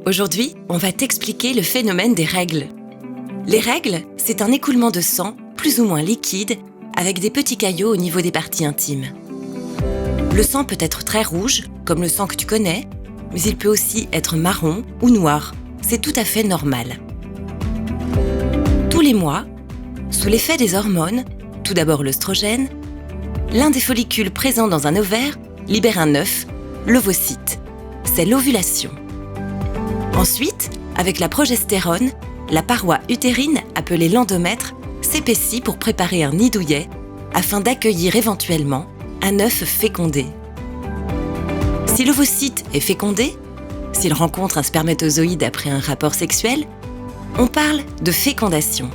Aujourd'hui, on va t'expliquer le phénomène des règles. Les règles, c'est un écoulement de sang, plus ou moins liquide, avec des petits caillots au niveau des parties intimes. Le sang peut être très rouge, comme le sang que tu connais, mais il peut aussi être marron ou noir. C'est tout à fait normal. Tous les mois, sous l'effet des hormones, tout d'abord l'œstrogène, l'un des follicules présents dans un ovaire libère un œuf, l'ovocyte. C'est l'ovulation. Ensuite, avec la progestérone, la paroi utérine, appelée l'endomètre, s'épaissit pour préparer un nid douillet afin d'accueillir éventuellement un œuf fécondé. Si l'ovocyte est fécondé, s'il rencontre un spermatozoïde après un rapport sexuel, on parle de fécondation.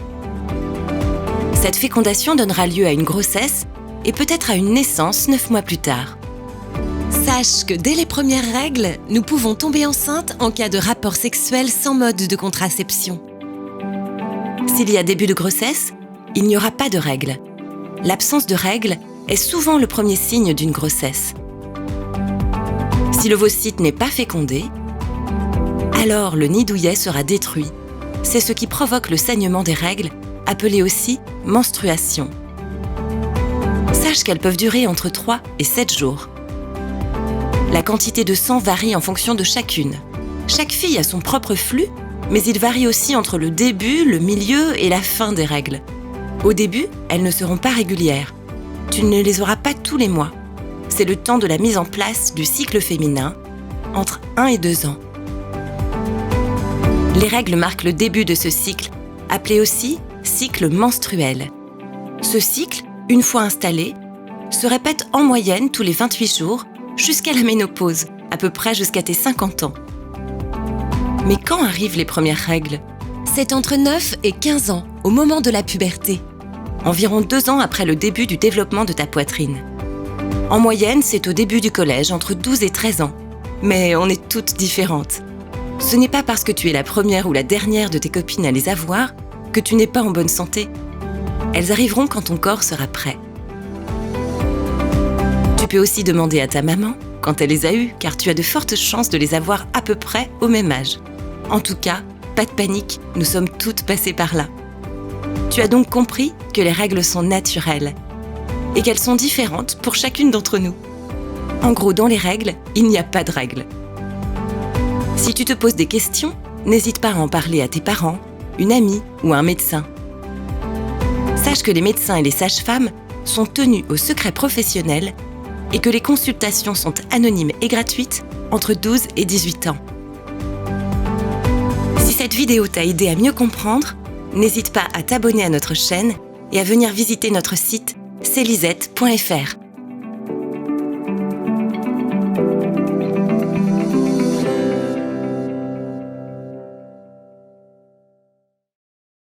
Cette fécondation donnera lieu à une grossesse et peut-être à une naissance 9 mois plus tard. Sache que dès les premières règles, nous pouvons tomber enceinte en cas de rapport sexuel sans mode de contraception. S'il y a début de grossesse, il n'y aura pas de règles. L'absence de règles est souvent le premier signe d'une grossesse. Si l'ovocyte n'est pas fécondé, alors le nid douillet sera détruit. C'est ce qui provoque le saignement des règles, appelé aussi menstruation. Sache qu'elles peuvent durer entre 3 et 7 jours. La quantité de sang varie en fonction de chacune. Chaque fille a son propre flux, mais il varie aussi entre le début, le milieu et la fin des règles. Au début, elles ne seront pas régulières. Tu ne les auras pas tous les mois. C'est le temps de la mise en place du cycle féminin, entre 1 et 2 ans. Les règles marquent le début de ce cycle, appelé aussi cycle menstruel. Ce cycle, une fois installé, se répète en moyenne tous les 28 jours jusqu'à la ménopause, à peu près jusqu'à tes 50 ans. Mais quand arrivent les premières règles ? C'est entre 9 et 15 ans, au moment de la puberté. Environ 2 ans après le début du développement de ta poitrine. En moyenne, c'est au début du collège, entre 12 et 13 ans. Mais on est toutes différentes. Ce n'est pas parce que tu es la première ou la dernière de tes copines à les avoir que tu n'es pas en bonne santé. Elles arriveront quand ton corps sera prêt. Tu peux aussi demander à ta maman quand elle les a eues, car tu as de fortes chances de les avoir à peu près au même âge. En tout cas, pas de panique, nous sommes toutes passées par là. Tu as donc compris que les règles sont naturelles et qu'elles sont différentes pour chacune d'entre nous. En gros, dans les règles, il n'y a pas de règles. Si tu te poses des questions, n'hésite pas à en parler à tes parents, une amie ou un médecin. Sache que les médecins et les sages-femmes sont tenus au secret professionnel et que les consultations sont anonymes et gratuites entre 12 et 18 ans. Si cette vidéo t'a aidé à mieux comprendre, n'hésite pas à t'abonner à notre chaîne et à venir visiter notre site celisette.fr.